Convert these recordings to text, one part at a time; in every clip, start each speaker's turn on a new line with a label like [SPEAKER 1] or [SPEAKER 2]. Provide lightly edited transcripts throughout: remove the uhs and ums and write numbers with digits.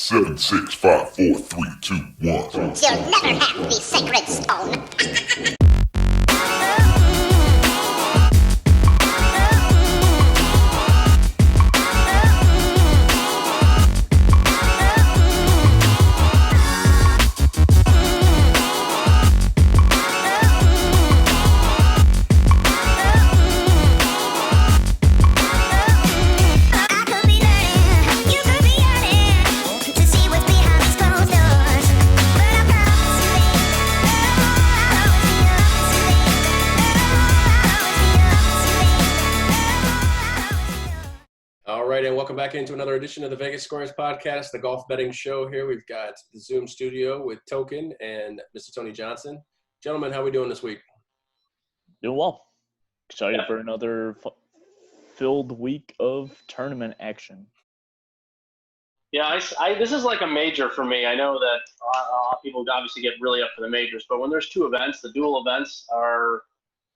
[SPEAKER 1] 7, 6, 5, 4, 3, 2, 1.
[SPEAKER 2] You'll never have the sacred stone.
[SPEAKER 3] Welcome back into another edition of the Vegas Scores podcast, the golf betting show here. We've got the Zoom studio with Token and Mr. Tony Johnson. Gentlemen, how are we doing this week?
[SPEAKER 4] Doing well. Excited for another filled week of tournament action.
[SPEAKER 5] Yeah, this is like a major for me. I know that people obviously get really up for the majors, but when there's two events, the dual events are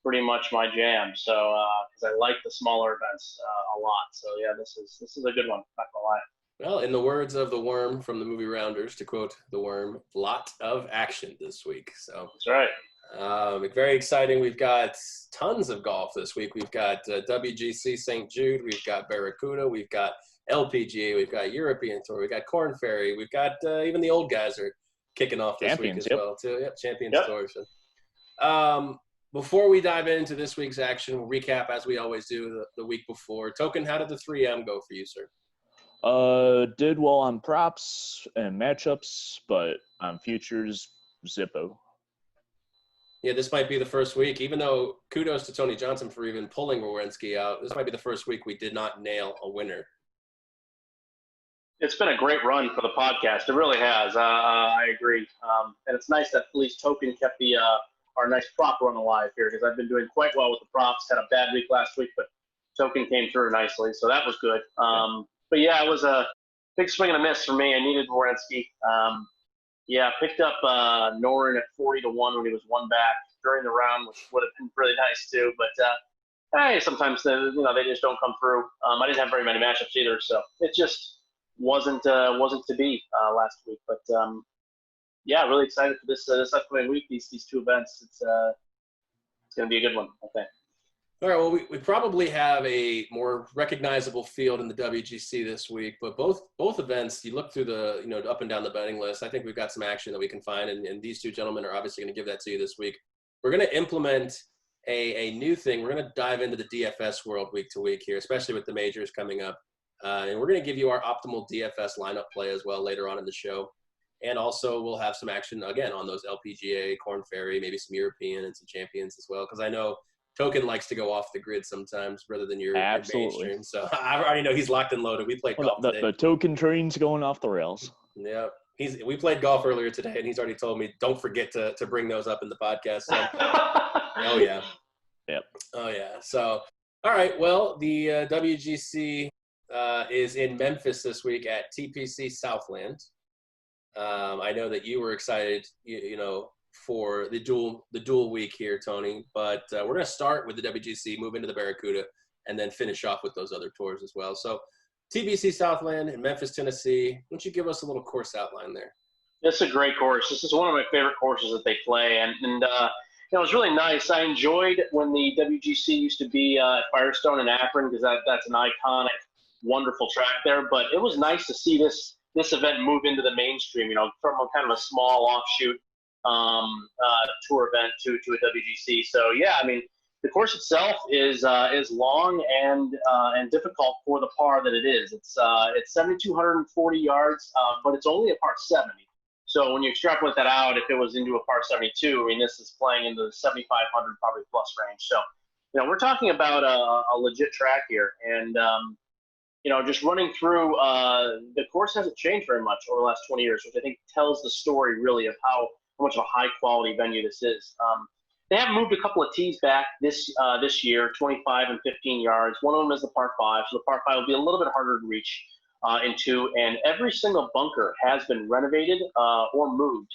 [SPEAKER 5] pretty much my jam. So, because I like the smaller events a lot. So yeah, this is a good one. Not gonna lie.
[SPEAKER 3] Well, in the words of the Worm from the movie Rounders, to quote the Worm, lot of action this week. So
[SPEAKER 5] that's right.
[SPEAKER 3] Very exciting. We've got tons of golf this week. We've got WGC St. Jude. We've got Barracuda. We've got Lpga. We've got European Tour. We've got KORN FERRY. We've got even the old guys are kicking off this week as well too. Yep, Champions Tour. So, before we dive into this week's action, we'll recap as we always do the week before. Token, how did the 3M go for you, sir?
[SPEAKER 4] Did well on props and matchups, but on futures, Zippo.
[SPEAKER 3] Yeah, this might be the first week, even though kudos to Tony Johnson for even pulling Werenski out. This might be the first week we did not nail a winner.
[SPEAKER 5] It's been a great run for the podcast. It really has. I agree. And it's nice that at least Token kept our nice prop run alive here, because I've been doing quite well with the props. Had a bad week last week, but Token came through nicely, so that was good. But yeah, it was a big swing and a miss for me. I needed Werenski. Picked up Norin at 40-1 when he was one back during the round, which would have been really nice too. But hey, sometimes they just don't come through. I didn't have very many matchups either, so it just wasn't to be last week. But yeah, really excited for this upcoming week. These two events. It's going to be a good one, I think.
[SPEAKER 3] All right. Well, we probably have a more recognizable field in the WGC this week, but both events, you look through the up and down the betting list. I think we've got some action that we can find, and these two gentlemen are obviously going to give that to you this week. We're going to implement a new thing. We're going to dive into the DFS world week to week here, especially with the majors coming up, and we're going to give you our optimal DFS lineup play as well later on in the show. And also we'll have some action, again, on those Lpga, KORN FERRY, maybe some European and some champions as well. Because I know Token likes to go off the grid sometimes rather than your mainstream. So I already know he's locked and loaded. We played golf today.
[SPEAKER 4] The Token train's going off the rails.
[SPEAKER 3] Yeah. We played golf earlier today, and he's already told me, don't forget to bring those up in the podcast. So, oh, yeah.
[SPEAKER 4] Yep.
[SPEAKER 3] Oh, yeah. So, all right. Well, the WGC is in Memphis this week at TPC Southland. I know that you were excited, for the dual week here, Tony. But we're going to start with the WGC, move into the Barracuda, and then finish off with those other tours as well. So, TPC Southland in Memphis, Tennessee. Why don't you give us a little course outline there?
[SPEAKER 5] It's a great course. This is one of my favorite courses that they play, and it was really nice. I enjoyed when the WGC used to be at Firestone in Akron, because that's an iconic, wonderful track there. But it was nice to see this event move into the mainstream, from a kind of a small offshoot tour event to a WGC. So yeah, I mean, the course itself is long and difficult for the par that it is. It's 7,240 yards, but it's only a par 70. So when you extrapolate that out, if it was into a par 72, I mean, this is playing into the 7,500 probably plus range. So, we're talking about a legit track here, and just running through, the course hasn't changed very much over the last 20 years, which I think tells the story really of how much of a high-quality venue this is. They have moved a couple of tees back this year, 25 and 15 yards. One of them is the par 5, so the par 5 will be a little bit harder to reach into, and every single bunker has been renovated or moved.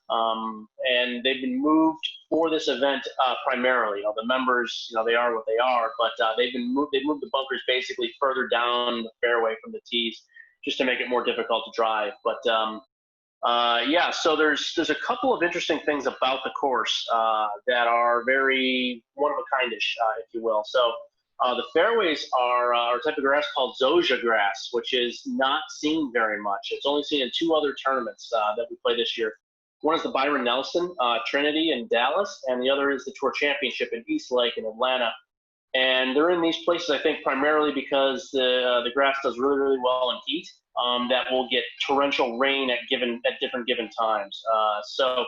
[SPEAKER 5] And they've been moved for this event primarily. The members, they are what they are, but they've moved the bunkers basically further down the fairway from the tees, just to make it more difficult to drive. But yeah, so there's a couple of interesting things about the course that are very one-of-a-kind-ish, if you will. So the fairways are a type of grass called zoysia grass, which is not seen very much. It's only seen in 2 other tournaments that we play this year. One is the Byron Nelson Trinity in Dallas, and the other is the Tour Championship in East Lake in Atlanta. And they're in these places, I think, primarily because the grass does really, really well in heat. That will get torrential rain at different given times. So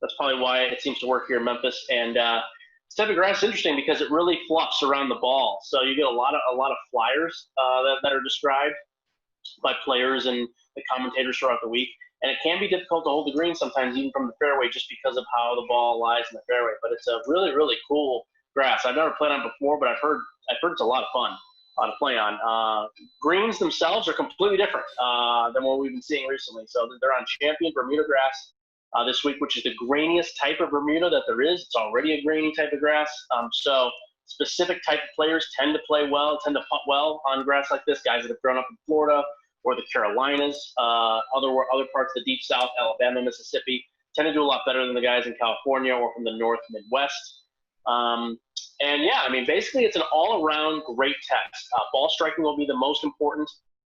[SPEAKER 5] that's probably why it seems to work here in Memphis. And this type of grass is interesting because it really fluffs around the ball. So you get a lot of flyers that are described by players and the commentators throughout the week. And it can be difficult to hold the green sometimes, even from the fairway, just because of how the ball lies in the fairway. But it's a really, really cool grass. I've never played on it before, but I've heard it's a lot of fun to play on. Greens themselves are completely different than what we've been seeing recently. So they're on Champion Bermuda grass this week, which is the grainiest type of Bermuda that there is. It's already a grainy type of grass. So specific type of players tend to play well, tend to putt well on grass like this. Guys that have grown up in Florida or the Carolinas, other parts of the Deep South, Alabama, Mississippi, tend to do a lot better than the guys in California or from the North Midwest. And yeah, I mean, basically it's an all-around great test. Ball striking will be the most important.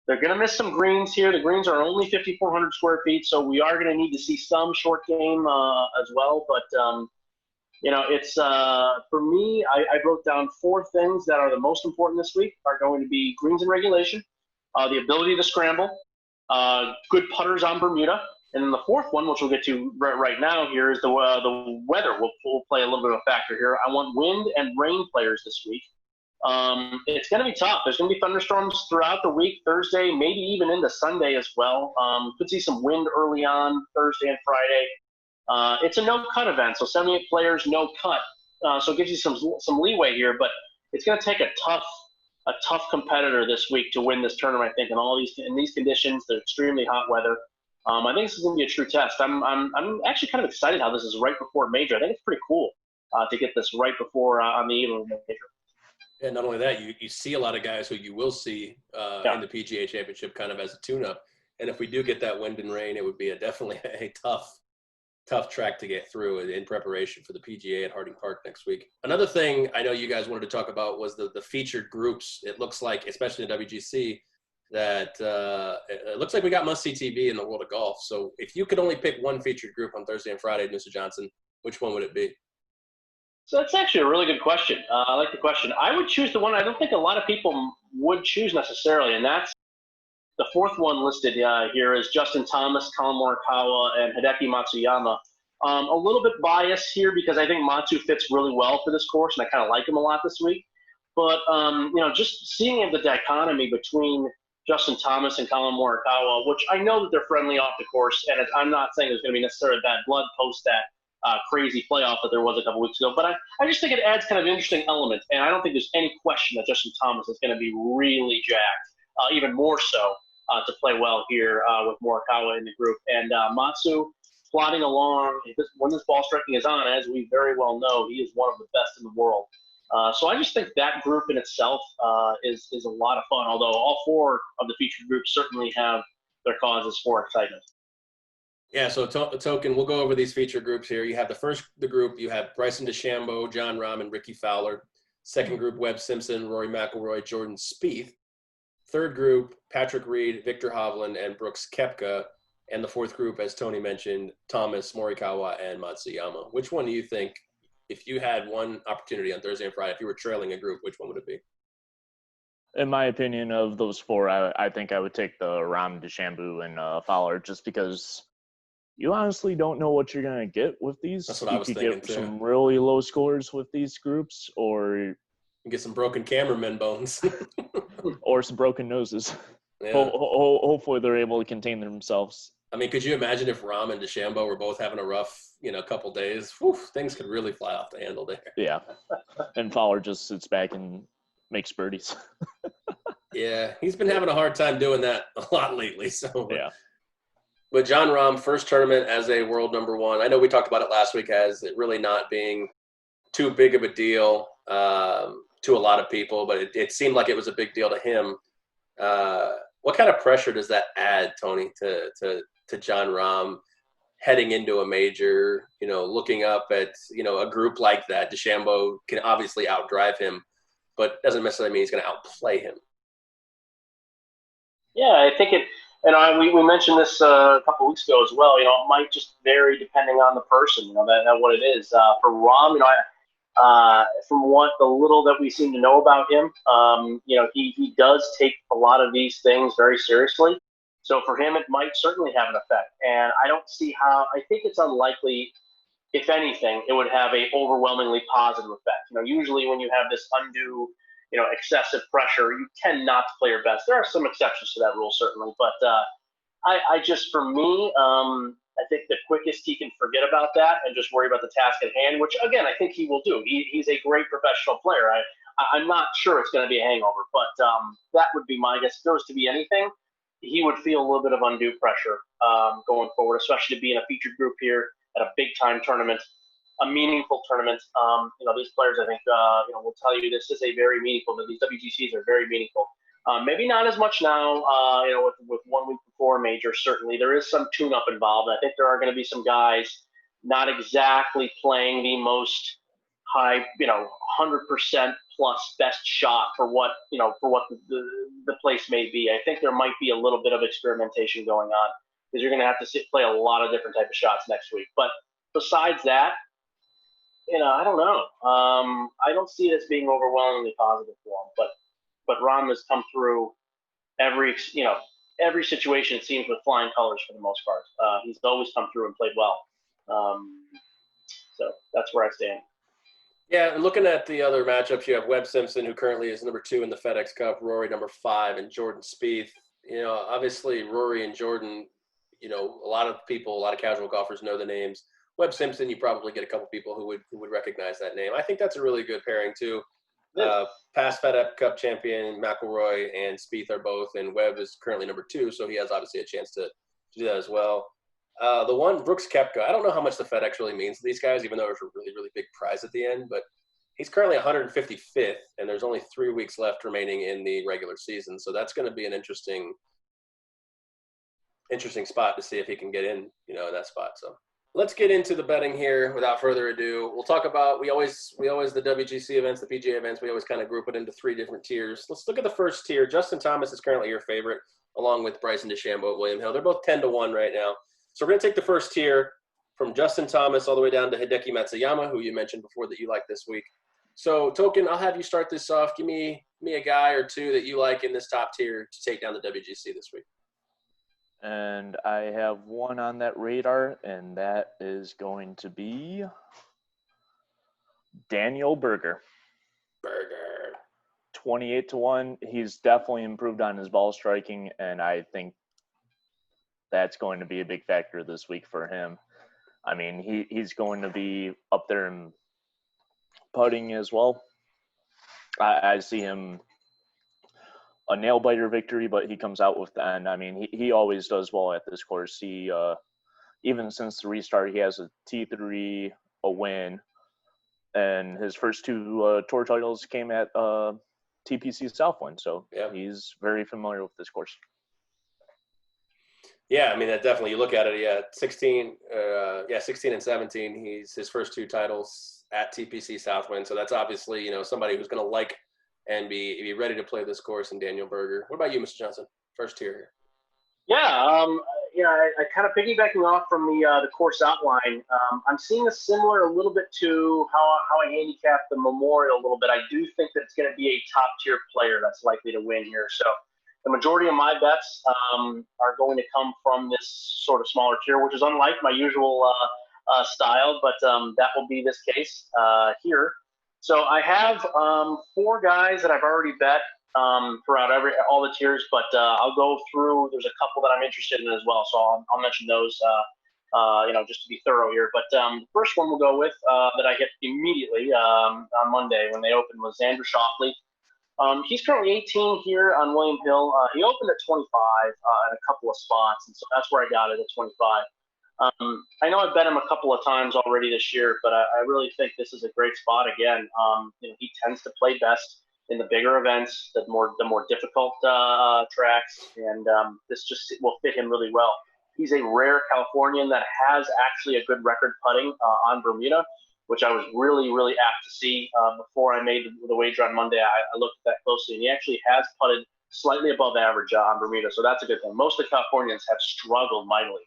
[SPEAKER 5] They're going to miss some greens here. The greens are only 5,400 square feet, so we are going to need to see some short game as well. But, it's for me, I wrote down 4 things that are the most important this week are going to be greens in regulation, the ability to scramble, good putters on Bermuda, and then the 4th one, which we'll get to right now here, is the weather will play a little bit of a factor here. I want wind and rain players this week. It's going to be tough. There's going to be thunderstorms throughout the week, Thursday, maybe even into Sunday as well. Could see some wind early on Thursday and Friday. It's a no-cut event, so 78 players, no cut. So it gives you some leeway here, but it's going to take a tough competitor this week to win this tournament, I think, in these conditions, the extremely hot weather. I think this is going to be a true test. I'm actually kind of excited how this is right before a major. I think it's pretty cool to get this right before on the eve of a major.
[SPEAKER 3] And not only that, you see a lot of guys who you will see in the PGA Championship kind of as a tune-up. And if we do get that wind and rain, it would be definitely a tough track to get through in preparation for the PGA at Harding Park next week. Another thing I know you guys wanted to talk about was the featured groups. It looks like, especially in WGC, that it looks like we got must-see TV in the world of golf. So if you could only pick one featured group on Thursday and Friday, Mr. Johnson, which one would it be?
[SPEAKER 5] So that's actually a really good question. I like the question. I would choose the one I don't think a lot of people would choose necessarily, and that's the 4th one listed here is Justin Thomas, Colin Morikawa, and Hideki Matsuyama. A little bit biased here because I think Matsu fits really well for this course, and I kind of like him a lot this week. But, just seeing the dichotomy between Justin Thomas and Colin Morikawa, which I know that they're friendly off the course, and I'm not saying there's going to be necessarily bad blood post that crazy playoff that there was a couple weeks ago, but I just think it adds kind of an interesting element, and I don't think there's any question that Justin Thomas is going to be really jacked, even more so to play well here with Morikawa in the group. And Matsu plodding along, when this ball striking is on, as we very well know, he is one of the best in the world. So I just think that group in itself is a lot of fun, although all 4 of the featured groups certainly have their causes for excitement.
[SPEAKER 3] Yeah, so Token, we'll go over these feature groups here. You have the group, you have Bryson DeChambeau, Jon Rahm, and Ricky Fowler. Second group, Webb Simpson, Rory McIlroy, Jordan Spieth. Third group, Patrick Reed, Victor Hovland, and Brooks Koepka. And the 4th group, as Tony mentioned, Thomas, Morikawa, and Matsuyama. Which one do you think, if you had one opportunity on Thursday and Friday, if you were trailing a group, which one would it be?
[SPEAKER 4] In my opinion, of those 4, I think I would take the Rahm, DeChambeau, and Fowler, just because you honestly don't know what you're going to get with these.
[SPEAKER 3] That's what I was thinking,
[SPEAKER 4] You could get some really low scores with these groups, or
[SPEAKER 3] you get some broken cameraman bones.
[SPEAKER 4] or some broken noses.
[SPEAKER 3] Yeah.
[SPEAKER 4] Hopefully they're able to contain themselves.
[SPEAKER 3] I mean, could you imagine if Rahm and DeChambeau were both having a rough, couple days? Whew, things could really fly off the handle there.
[SPEAKER 4] Yeah. And Fowler just sits back and makes birdies.
[SPEAKER 3] Yeah, he's been having a hard time doing that a lot lately. So
[SPEAKER 4] yeah.
[SPEAKER 3] But Jon Rahm, first tournament as a world number 1. I know we talked about it last week as it really not being too big of a deal to a lot of people, but it seemed like it was a big deal to him. What kind of pressure does that add, Tony, to Jon Rahm heading into a major, looking up at, a group like that? DeChambeau can obviously outdrive him, but doesn't necessarily mean he's going to outplay him.
[SPEAKER 5] Yeah, I think it, and we mentioned this a couple of weeks ago as well. It might just vary depending on the person, that what it is. For Rahm, from what the little that we seem to know about him, he does take a lot of these things very seriously. So for him, it might certainly have an effect. And I don't see how. I think it's unlikely, if anything, it would have a overwhelmingly positive effect. Usually when you have this undue, excessive pressure, you tend not to play your best. There are some exceptions to that rule, certainly, but I just, for me, I think the quickest he can forget about that and just worry about the task at hand, which, again, I think he will do. He's a great professional player. I'm not sure it's going to be a hangover, but that would be my guess. If there was to be anything, he would feel a little bit of undue pressure going forward, especially to be in a featured group here at a big-time tournament, a meaningful tournament. These players, I think, will tell you this is a very meaningful. These WGCs are very meaningful. Maybe not as much now, with 1 week before a major. Certainly, there is some tune-up involved. I think there are going to be some guys not exactly playing the most high, 100% plus best shot for what the place may be. I think there might be a little bit of experimentation going on because you're going to have to play a lot of different type of shots next week. But besides that, I don't know. I don't see it as being overwhelmingly positive for him, but Rahm has come through every situation, it seems, with flying colors for the most part. He's always come through and played well. So that's where I stand.
[SPEAKER 3] Yeah, and looking at the other matchups, you have Webb Simpson, who currently is number 2 in the FedEx Cup, Rory number 5, and Jordan Spieth. Obviously Rory and Jordan, a lot of casual golfers know the names. Webb Simpson, you probably get a couple people who would recognize that name. I think that's a really good pairing too. Past FedEx Cup champion McIlroy and Spieth are both, and Webb is currently number 2, so he has obviously a chance to do that as well. The one, Brooks Koepka, I don't know how much the FedEx really means to these guys, even though it's a really, really big prize at the end, but he's currently 155th, and there's only 3 weeks left remaining in the regular season, so that's going to be an interesting spot to see if he can get in, in that spot. So let's get into the betting here without further ado. We'll talk about, we always the WGC events, the PGA events, we always kind of group it into 3 different tiers. Let's look at the first tier. Justin Thomas is currently your favorite, along with Bryson DeChambeau at William Hill. They're both 10-1 right now. So we're going to take the first tier from Justin Thomas all the way down to Hideki Matsuyama, who you mentioned before that you like this week. So, Token, I'll have you start this off. Give me a guy or two that you like in this top tier to take down the WGC this week.
[SPEAKER 4] And I have one on that radar, and that is going to be Daniel Berger. 28-1. He's definitely improved on his ball striking, and I think that's going to be a big factor this week for him. I mean, he's going to be up there in putting as well. I see him a nail-biter victory, but he comes out with that. And I mean, he always does well at this course. He even since the restart, he has a T3, a win, and his first 2 tour titles came at TPC Southwind. So yeah, he's very familiar with this course.
[SPEAKER 3] Yeah, I mean, that definitely, you look at it, 16 and 17, his first 2 titles at TPC Southwind. So that's obviously, somebody who's going to like and be ready to play this course in Daniel Berger. What about you, Mr. Johnson? First tier here.
[SPEAKER 5] Yeah, I kind of piggybacking off from the course outline. I'm seeing a similar a little bit to how I handicapped the Memorial a little bit. I do think that it's going to be a top tier player that's likely to win here. So the majority of my bets are going to come from this sort of smaller tier, which is unlike my usual style, but that will be this case here. So I have 4 guys that I've already bet throughout all the tiers, but I'll go through. There's a couple that I'm interested in as well, so I'll mention those, just to be thorough here. But the first one we'll go with that I hit immediately on Monday when they opened was Xander Shopley. He's currently 18 here on William Hill. He opened at 25 at a couple of spots, and so that's where I got it at 25. I know I've bet him a couple of times already this year, but I really think this is a great spot again. He tends to play best in the bigger events, the more difficult tracks, and this just will fit him really well. He's a rare Californian that has actually a good record putting on Bermuda, which I was really, really apt to see. Before I made the wager on Monday, I looked at that closely, and he actually has putted slightly above average on Bermuda, so that's a good thing. Most of the Californians have struggled mightily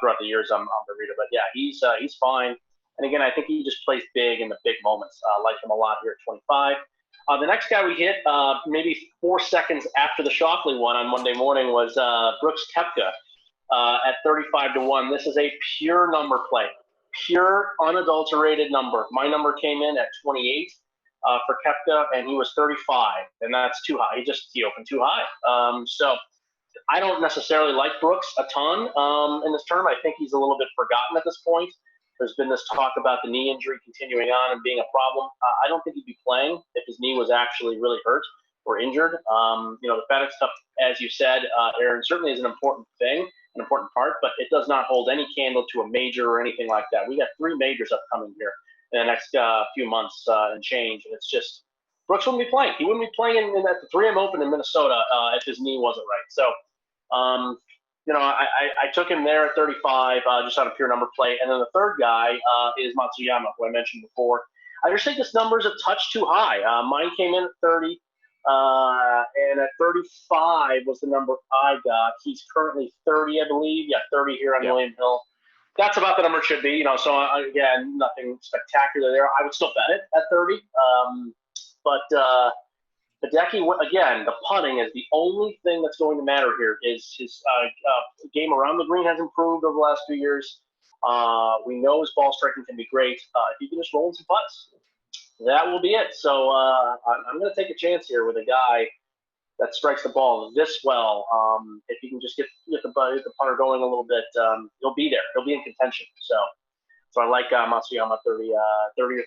[SPEAKER 5] throughout the years on Bermuda, but yeah, he's fine. And again, I think he just plays big in the big moments. I like him a lot here at 25. The next guy we hit maybe 4 seconds after the Shopley one on Monday morning was Brooks Kepka at 35-1. This is a pure number play, pure unadulterated number. My number came in at 28 for Kepka, and he was 35, and that's too high. He opened too high. So I don't necessarily like Brooks a ton in this tournament. I think he's a little bit forgotten at this point. There's been this talk about the knee injury continuing on and being a problem. I don't think he'd be playing if his knee was actually really hurt or injured. The FedEx stuff, as you said, Aaron, certainly is an important thing, an important part, but it does not hold any candle to a major or anything like that. We got 3 majors upcoming here in the next few months and change, and it's just Brooks wouldn't be playing. He wouldn't be playing at the 3M Open in Minnesota if his knee wasn't right. So, I took him there at 35 just on a pure number play. And then the third guy is Matsuyama, who I mentioned before. I just think this number is a touch too high. Mine came in at 30, and at 35 was the number I got. He's currently 30, I believe. Yeah, 30 here on William Hill. That's about the number it should be. So again, nothing spectacular there. I would still bet it at 30. But Hideki, again, the putting is the only thing that's going to matter here. His game around the green has improved over the last few years. We know his ball striking can be great. If he can just roll in some putts, that will be it. So I'm going to take a chance here with a guy that strikes the ball this well. If he can just get the putter going a little bit, he'll be there. He'll be in contention. So I like Matsuyama 30 or 35.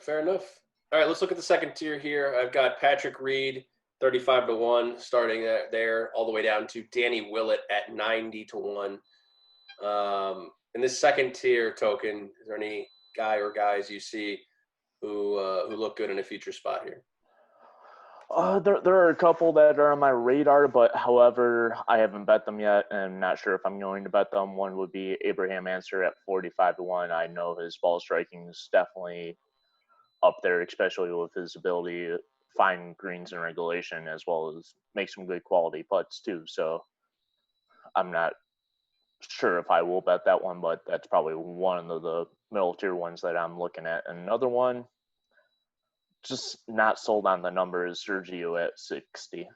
[SPEAKER 3] Fair enough. All right, let's look at the second tier here. I've got Patrick Reed, 35-1, starting there, all the way down to Danny Willett at 90-1. In this second tier token, is there any guy or guys you see who look good in a future spot here?
[SPEAKER 4] There are a couple that are on my radar, but however, I haven't bet them yet, and I'm not sure if I'm going to bet them. One would be Abraham Answer at 45-1. I know his ball striking is definitely up there, especially with his ability to find greens in regulation as well as make some good quality putts too. So I'm not sure if I will bet that one, but that's probably one of the middle tier ones that I'm looking at. And another one, just not sold on the number, is Sergio at 60.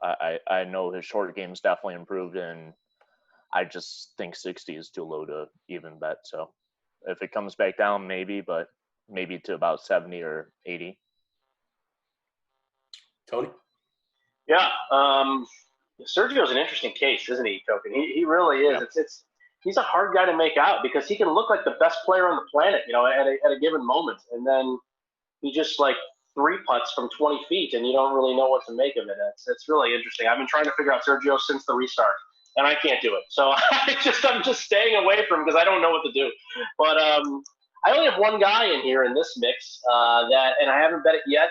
[SPEAKER 4] I know his short game's definitely improved, and I just think 60 is too low to even bet. So if it comes back down, maybe, but maybe to about 70 or 80.
[SPEAKER 3] Tony?
[SPEAKER 5] Yeah. Sergio's an interesting case, isn't he, Token? He really is.
[SPEAKER 4] Yeah.
[SPEAKER 5] He's a hard guy to make out because he can look like the best player on the planet, at a given moment. And then he just like 3 putts from 20 feet and you don't really know what to make of it. It's really interesting. I've been trying to figure out Sergio since the restart, and I can't do it. So I'm just staying away from him because I don't know what to do. But I only have one guy in here in this mix and I haven't bet it yet.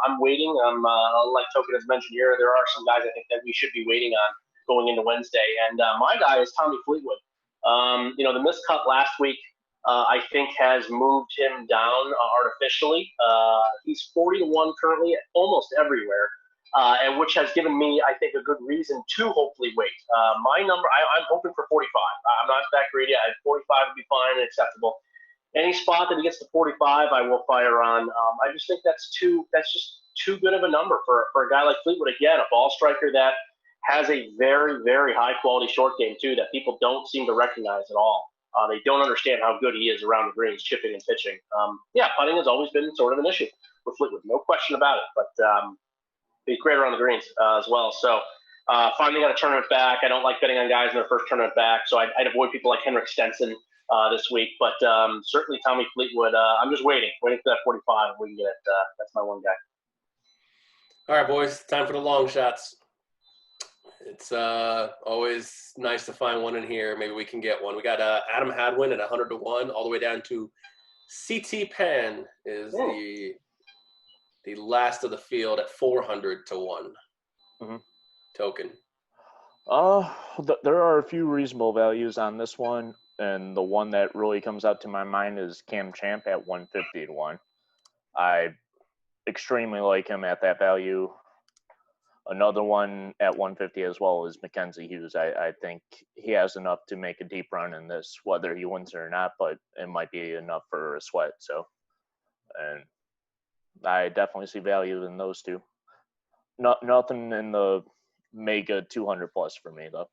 [SPEAKER 5] I'm waiting. Like Token has mentioned here, there are some guys I think that we should be waiting on going into Wednesday. And my guy is Tommy Fleetwood. The miscut last week, I think, has moved him down artificially. He's 40-1 currently almost everywhere, and which has given me, I think, a good reason to hopefully wait. My number, I'm hoping for 45. I'm not that greedy. 45 would be fine and acceptable. Any spot that he gets to 45, I will fire on. I just think that's just too good of a number for a guy like Fleetwood. Again, a ball striker that has a very, very high-quality short game, too, that people don't seem to recognize at all. They don't understand how good he is around the greens, chipping and pitching. Putting has always been sort of an issue with Fleetwood, no question about it. But he's great around the greens as well. So finally got a tournament back. I don't like betting on guys in their first tournament back, so I'd avoid people like Henrik Stenson this week. But certainly Tommy Fleetwood, I'm just waiting for that 45 if we can get it. That's my one guy.
[SPEAKER 3] All right, boys, time for the long shots. It's always nice to find one in here. Maybe we can get one. We got Adam Hadwin at 100-1, all the way down to CT Pan is the the last of the field at 400 to 1.
[SPEAKER 4] Mm-hmm.
[SPEAKER 3] Token.
[SPEAKER 4] There are a few reasonable values on this one, and the one that really comes up to my mind is Cam Champ at 150 to 1. I extremely like him at that value. Another one at 150 as well is Mackenzie Hughes. I think he has enough to make a deep run in this, whether he wins it or not, but it might be enough for a sweat. So, and I definitely see value in those two. Nothing in the mega 200 plus for me, though.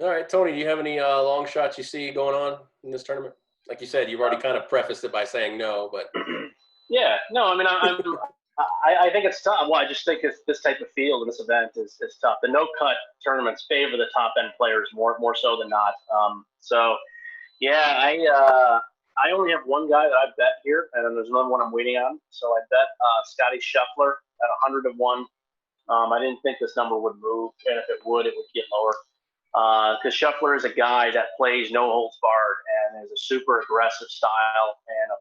[SPEAKER 3] All right, Tony, do you have any long shots you see going on in this tournament? Like you said, you've already kind of prefaced it by saying no, but
[SPEAKER 5] Yeah, no, I mean, I think it's tough. Well, I just think this type of field and this event is tough. The no-cut tournaments favor the top-end players more so than not. So, yeah, I only have one guy that I bet here, and then there's another one I'm waiting on. So I bet Scotty Scheffler at 100 to 1. I didn't think this number would move, and if it would get lower. Because Scheffler is a guy that plays no holds barred and is a super aggressive style and a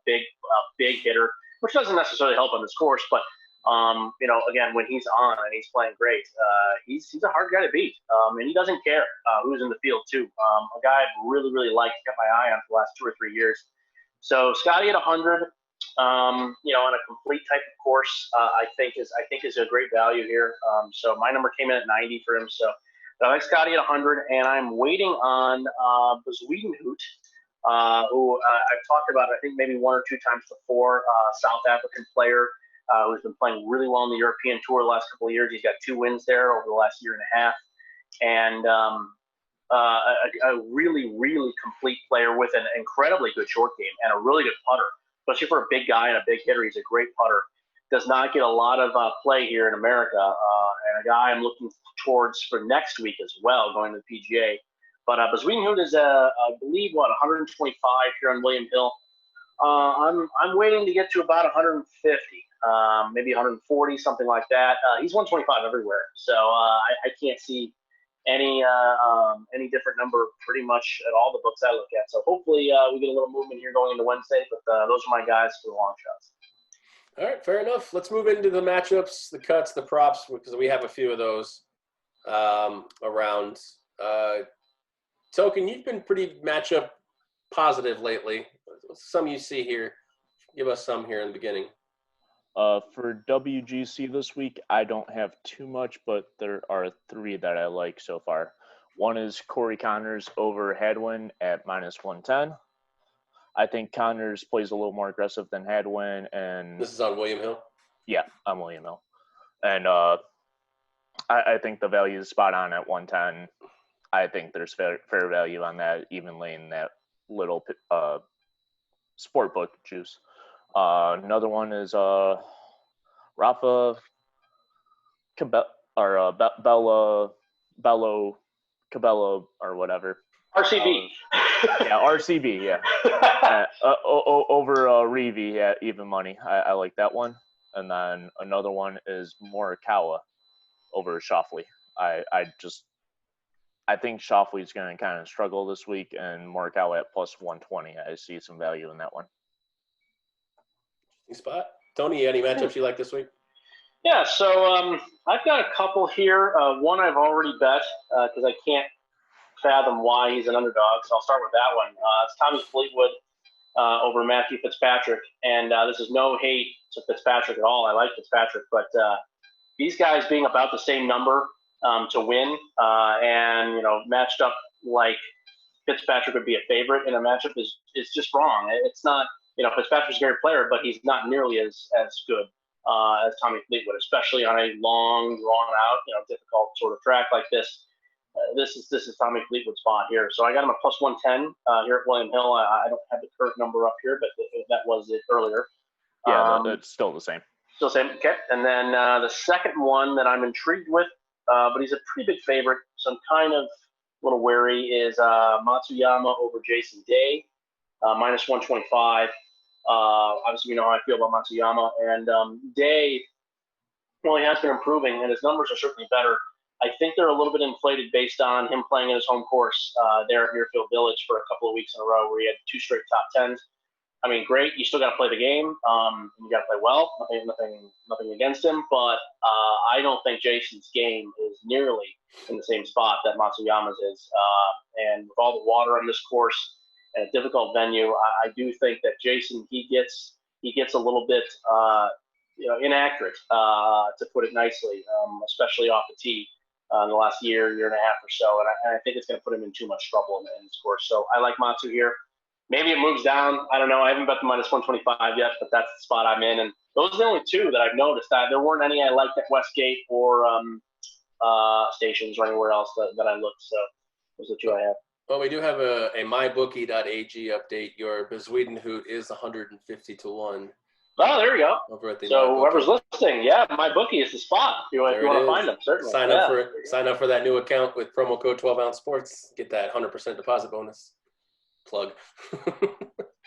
[SPEAKER 5] big hitter, which doesn't necessarily help on this course. But again, when he's on and he's playing great, he's a hard guy to beat, and he doesn't care who's in the field too. A guy I've really liked, kept my eye on for the last 2 or 3 years. So Scotty at 100, on a complete type of course, I think is a great value here. So my number came in at 90 for him. So I like Scotty at 100, and I'm waiting on Bezwedenhout, who I've talked about, I think maybe 1 or 2 times before, South African player who's been playing really well on the European Tour the last couple of years. He's got 2 wins there over the last year and a half, and a really complete player with an incredibly good short game and a really good putter, especially for a big guy and a big hitter. He's a great putter. Does not get a lot of play here in America, and a guy I'm looking towards for next week as well, going to the PGA. But Bezwedenhout is, I believe, 125 here on William Hill. I'm waiting to get to about 150, maybe 140, something like that. He's 125 everywhere, so I can't see any different number pretty much at all the books I look at. So hopefully we get a little movement here going into Wednesday. But those are my guys for the long shots.
[SPEAKER 3] all right, fair enough. Let's move into the matchups, the cuts, the props, because we have a few of those around. Token, you've been pretty matchup positive lately. Some you see here. Give us some here in the beginning.
[SPEAKER 4] For WGC this week, I don't have too much, but there are 3 that I like so far. One is Corey Connors over Hadwin at -110. I think Connors plays a little more aggressive than Hadwin, and
[SPEAKER 3] This is on William Hill?
[SPEAKER 4] yeah, I'm William Hill. And I think the value is spot on at 110. I think there's fair value on that, even laying that little sport book juice. Another one is Rafa Cabello or whatever.
[SPEAKER 5] RCB.
[SPEAKER 4] Yeah, RCB, yeah. Over Reeve at even money. I like that one. And then another one is Morikawa over Shopley. I think Shopley's going to kind of struggle this week, and Morikawa at +120. I see some value in that one.
[SPEAKER 3] Spot. Tony, any matchups you like this week?
[SPEAKER 5] Yeah, so I've got a couple here. One I've already bet because I can't fathom why he's an underdog, so I'll start with that one. It's Tommy Fleetwood over Matthew Fitzpatrick, and this is no hate to Fitzpatrick at all. I like Fitzpatrick, but these guys being about the same number to win, and matched up like Fitzpatrick would be a favorite in a matchup is just wrong. It's not. Fitzpatrick's a great player, but he's not nearly as good as Tommy Fleetwood, especially on a long, drawn-out, difficult sort of track like this. This is Tommy Fleetwood's spot here. So I got him at +110 here at William Hill. I don't have the current number up here, but that was it earlier.
[SPEAKER 4] Yeah, it's still the same.
[SPEAKER 5] Still the same. Okay. And then the second one that I'm intrigued with, but he's a pretty big favorite, so I'm kind of a little wary, is Matsuyama over Jason Day, -125. Obviously, you know how I feel about Matsuyama. And Day, well, he has been improving, and his numbers are certainly better. I think they're a little bit inflated based on him playing in his home course there at Muirfield Village for a couple of weeks in a row, where he had 2 straight top 10s. I mean, great. You still got to play the game. You got to play well. Nothing against him. But I don't think Jason's game is nearly in the same spot that Matsuyama's is. And with all the water on this course and a difficult venue, I do think that Jason he gets a little bit inaccurate, to put it nicely, especially off the tee in the last year and a half or so. And I think it's going to put him in too much trouble in this course. So I like Matsu here. Maybe it moves down. I don't know. I haven't bet the minus 125 yet, but that's the spot I'm in. And those are the only two that I've noticed. There weren't any I liked at Westgate or Stations or anywhere else that I looked. So those are the two I have.
[SPEAKER 3] Well, we do have a mybookie.ag update. Your Bezwedenhout is 150 to 1.
[SPEAKER 5] Oh, there you go.
[SPEAKER 3] Over at the
[SPEAKER 5] so whoever's listening, yeah, MyBookie is the spot. If you want to find them, certainly.
[SPEAKER 3] Sign up for that new account with promo code 12ounce sports. Get that 100% deposit bonus. Plug.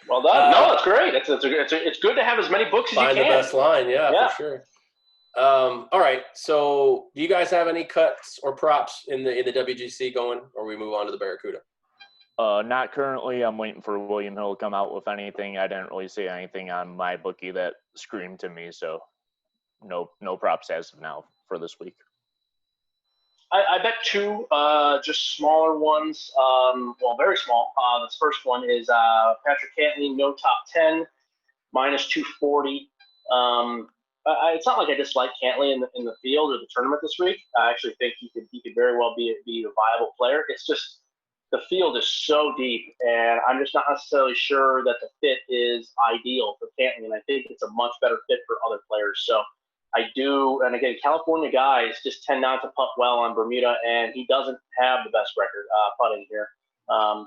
[SPEAKER 5] Well done. No, that's great. It's good to have as many books as you can.
[SPEAKER 3] Find the best line, yeah, for sure. All right. So, do you guys have any cuts or props in the WGC going, or we move on to the Barracuda?
[SPEAKER 4] Not currently. I'm waiting for William Hill to come out with anything. I didn't really see anything on my bookie that screamed to me, so no props as of now for this week.
[SPEAKER 5] I bet two, just smaller ones. Very small. This first one is Patrick Cantley, no top 10, minus 240. It's not like I dislike Cantley in the field or the tournament this week. I actually think he could very well be a viable player. It's just the field is so deep, and I'm just not necessarily sure that the fit is ideal for Cantley, and I think it's a much better fit for other players. So I do, and again, California guys just tend not to putt well on Bermuda, and he doesn't have the best record putting here.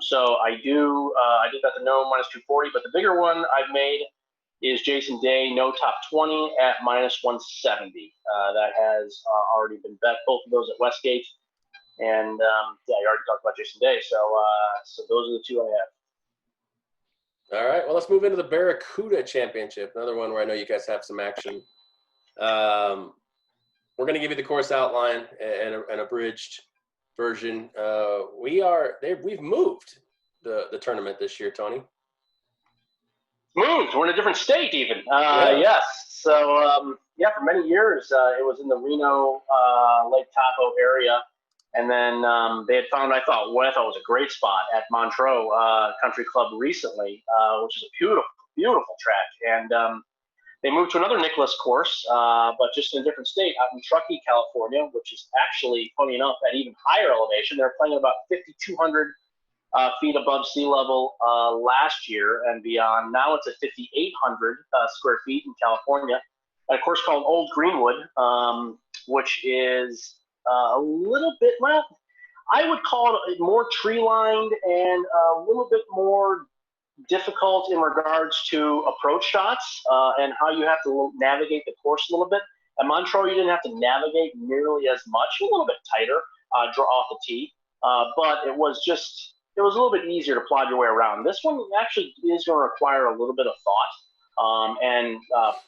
[SPEAKER 5] So I did that to no minus 240, but the bigger one I've made is Jason Day, no top 20 at minus 170. That has already been bet, both of those at Westgate. And, you already talked about Jason Day. So those are the two I have.
[SPEAKER 3] All right. Well, let's move into the Barracuda Championship, another one where I know you guys have some action. We're going to give you the course outline and an abridged version. We've moved the tournament this year, Tony.
[SPEAKER 5] Moved. We're in a different state even. Yes. So, for many years, it was in the Reno, Lake Tahoe area. And then they had found, I thought was a great spot at Montreux Country Club recently, which is a beautiful, beautiful track. And they moved to another Nicklaus course, but just in a different state, out in Truckee, California, which is actually, funny enough, at even higher elevation. They're playing about 5,200 feet above sea level last year and beyond. Now it's at 5,800 square feet in California. At a course called Old Greenwood, which is a little bit, I would call it more tree-lined and a little bit more difficult in regards to approach shots and how you have to navigate the course a little bit. At Montreux, you didn't have to navigate nearly as much, a little bit tighter, draw off the tee, but it was a little bit easier to plod your way around. This one actually is going to require a little bit of thought and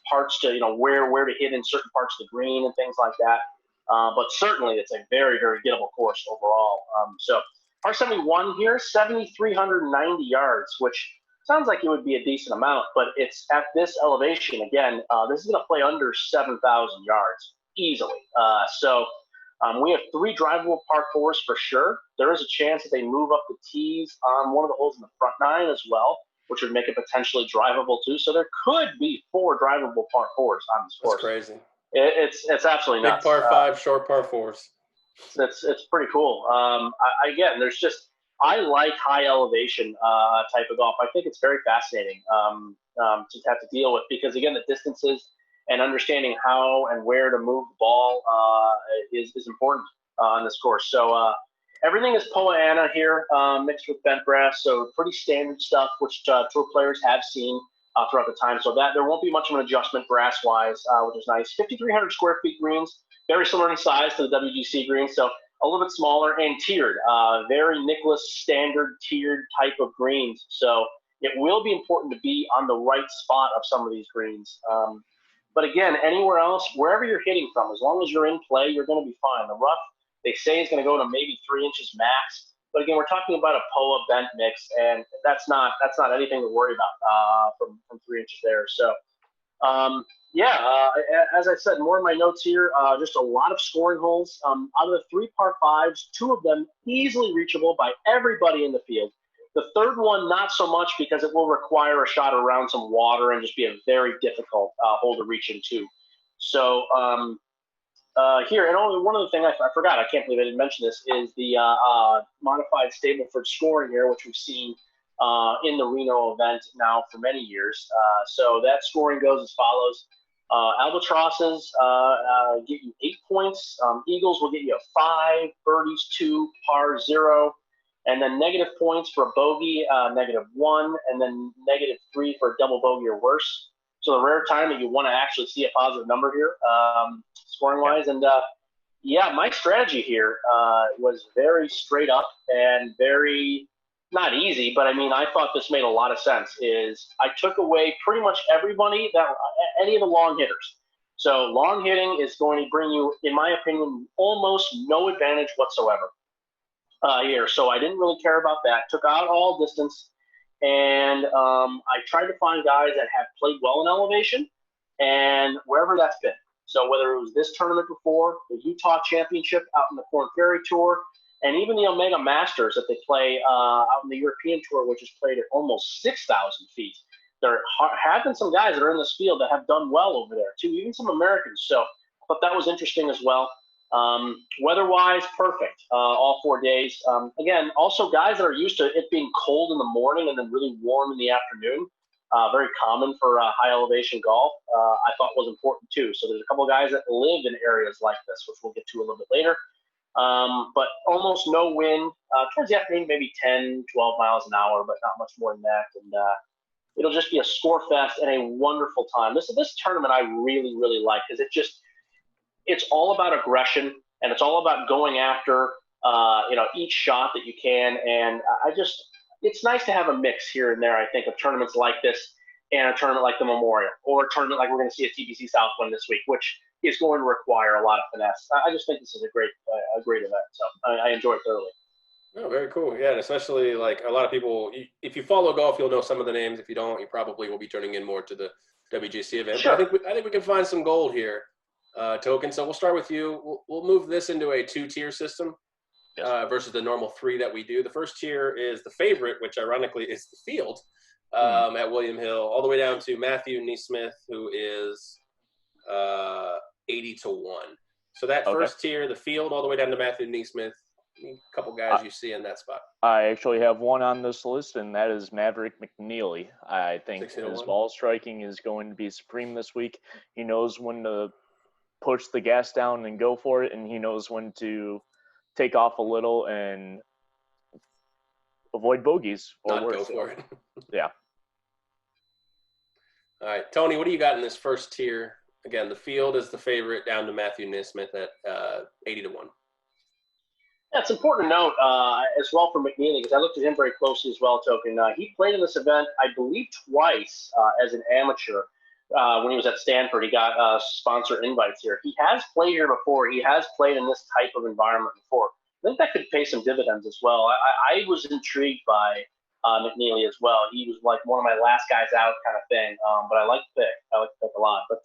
[SPEAKER 5] parts to, where to hit in certain parts of the green and things like that. But certainly it's a very, very gettable course overall. So par 71 here, 7,390 yards, which sounds like it would be a decent amount, but it's at this elevation. Again, this is going to play under 7,000 yards easily. So we have 3 drivable par 4s for sure. There is a chance that they move up the tees on one of the holes in the front 9 as well, which would make it potentially drivable too. So there could be 4 drivable par 4s on this course.
[SPEAKER 3] That's crazy.
[SPEAKER 5] It's absolutely nuts.
[SPEAKER 3] Big par 5, short par 4s. It's
[SPEAKER 5] pretty cool. I like high elevation type of golf. I think it's very fascinating to have to deal with because, again, the distances and understanding how and where to move the ball is important on this course. So everything is Poa Annua here mixed with bent grass, so pretty standard stuff, which tour players have seen throughout the time. So that there won't be much of an adjustment grass-wise, which is nice. 5,300 square feet greens, very similar in size to the WGC greens, so a little bit smaller and tiered. Very Nicklaus standard tiered type of greens. So it will be important to be on the right spot of some of these greens. But again, anywhere else, wherever you're hitting from, as long as you're in play, you're going to be fine. The rough, they say, is going to go to maybe 3 inches max. But again, we're talking about a POA bent mix, and that's not anything to worry about from 3 inches there. So, as I said, more in my notes here, just a lot of scoring holes. Out of the 3 par 5s, 2 of them easily reachable by everybody in the field. The third one, not so much, because it will require a shot around some water and just be a very difficult hole to reach into. So here, and only one other thing I forgot, I can't believe I didn't mention this, is the modified Stableford scoring here, which we've seen in the Reno event now for many years. So that scoring goes as follows. Albatrosses get you 8 points. Eagles will get you a 5, birdies 2, par 0. And then negative points for a bogey, -1, and then -3 for a double bogey or worse. So the rare time that you want to actually see a positive number here, scoring-wise. And, my strategy here was very straight up and very not easy, but, I mean, I thought this made a lot of sense, is I took away pretty much everybody, any of the long hitters. So long hitting is going to bring you, in my opinion, almost no advantage whatsoever. Here. So I didn't really care about that. Took out all distance, and I tried to find guys that have played well in elevation and wherever that's been. So whether it was this tournament before, the Utah Championship out in the KORN Ferry Tour, and even the Omega Masters that they play out in the European Tour, which is played at almost 6,000 feet. There have been some guys that are in this field that have done well over there, too, even some Americans. So I thought that was interesting as well. Weather-wise, perfect, all 4 days. Again, also guys that are used to it being cold in the morning and then really warm in the afternoon, very common for high elevation golf, I thought was important too. So there's a couple of guys that live in areas like this, which we'll get to a little bit later. But almost no wind, towards the afternoon, maybe 10, 12 miles an hour, but not much more than that. And it'll just be a score fest and a wonderful time. This tournament I really, really like, because it's all about aggression, and it's all about going after, each shot that you can. And it's nice to have a mix here and there, I think, of tournaments like this and a tournament like the Memorial, or a tournament like we're going to see at TPC Southwind this week, which is going to require a lot of finesse. I just think this is a great event. So I enjoy it thoroughly.
[SPEAKER 3] Oh, very cool. Yeah, and especially like a lot of people, if you follow golf, you'll know some of the names. If you don't, you probably will be turning in more to the WGC event.
[SPEAKER 5] Sure.
[SPEAKER 3] But I think we can find some gold here. Token. So we'll start with you. We'll move this into a 2-tier system versus the normal 3 that we do. The first tier is the favorite, which ironically is the field at William Hill, all the way down to Matthew NeSmith, who is 80 to 1. So that first tier, the field, all the way down to Matthew NeSmith. A couple guys you see in that spot.
[SPEAKER 4] I actually have one on this list, and that is Maverick Mcnealy. I think his ball striking is going to be supreme this week. He knows when to push the gas down and go for it, and he knows when to take off a little and avoid bogeys.
[SPEAKER 3] Not go for it.
[SPEAKER 4] Yeah.
[SPEAKER 3] All right, Tony, what do you got in this first tier? Again, the field is the favorite, down to Matthew NeSmith at 80 to 1.
[SPEAKER 5] Yeah, it's important to note as well for McNealy, because I looked at him very closely as well, Token. He played in this event, I believe, twice as an amateur. When he was at Stanford, he got sponsor invites here. He has played here before. He has played in this type of environment before. I think that could pay some dividends as well. I was intrigued by McNealy as well. He was like one of my last guys out kind of thing. But I like the pick. I like the pick a lot. But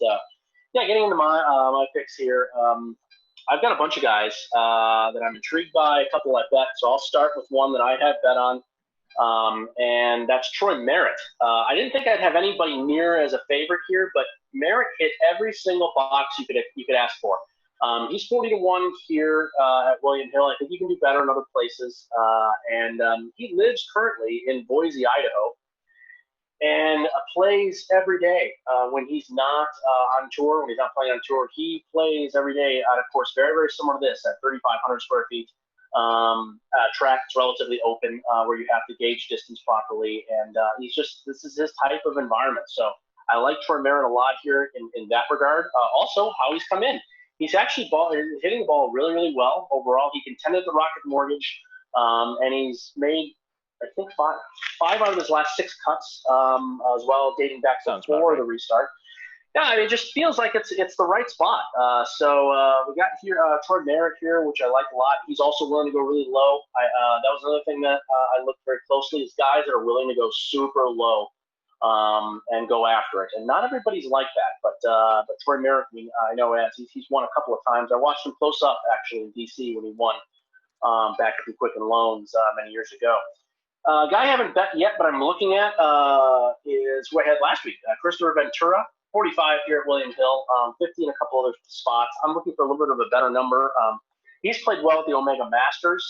[SPEAKER 5] getting into my picks here, I've got a bunch of guys that I'm intrigued by, a couple I bet. So I'll start with one that I have bet on. And that's Troy Merritt. I didn't think I'd have anybody near as a favorite here, but Merritt hit every single box you could ask for. He's 40 to 1 here at William Hill. I think you can do better in other places. And he lives currently in Boise, Idaho, and plays every day when he's not on tour. When he's not playing on tour, he plays every day on a course very, very similar to this at 3,500 square feet. Track that's relatively open, where you have to gauge distance properly, and this is his type of environment. So I like Troy Merritt a lot here in that regard. Also, how he's come in. He's actually hitting the ball really, really well overall. He contended the Rocket Mortgage, and he's made, I think, five out of his last 6 cuts as well, dating back to before the restart. Yeah, I mean, it just feels like it's the right spot. So we got here Troy Merritt here, which I like a lot. He's also willing to go really low. That was another thing that I looked very closely is guys that are willing to go super low and go after it. And not everybody's like that, but Troy Merritt, I know he's won a couple of times. I watched him close up actually in DC when he won back at the Quicken Loans many year ago. Guy I haven't bet yet, but I'm looking at is who I had last week, Christopher Ventura. 45 here at William Hill, 50 in a couple other spots. I'm looking for a little bit of a better number. He's played well at the Omega Masters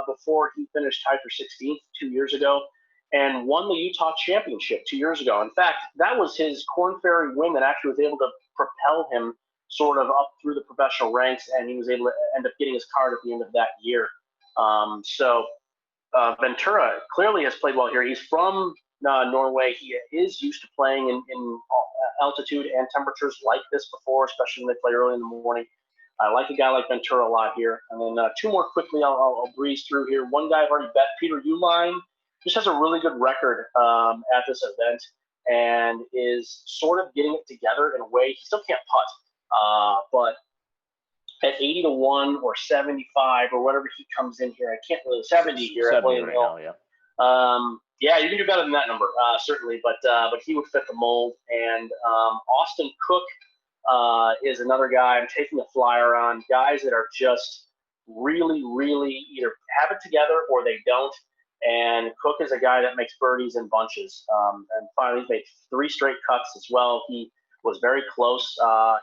[SPEAKER 5] before he finished tied for 16th 2 years ago and won the Utah Championship 2 years ago. In fact, that was his Korn Ferry win that actually was able to propel him sort of up through the professional ranks, and he was able to end up getting his card at the end of that year. So Ventura clearly has played well here. He's from Norway. He is used to playing in altitude and temperatures like this before, especially when they play early in the morning. I like a guy like Ventura a lot here. And then two more quickly, I'll breeze through here. One guy I've already bet, Peter Uihlein, just has a really good record at this event and is sort of getting it together in a way. He still can't putt, but at 80-1 or 75 or whatever he comes in here, I can't really 70 here
[SPEAKER 4] 70
[SPEAKER 5] at William
[SPEAKER 4] right
[SPEAKER 5] Hill.
[SPEAKER 4] now, yeah.
[SPEAKER 5] Yeah, you can do better than that number, certainly, but he would fit the mold. And Austin Cook is another guy I'm taking a flyer on, guys that are just really, really either have it together or they don't. And Cook is a guy that makes birdies in bunches. And finally, he's made 3 straight cuts as well. He was very close.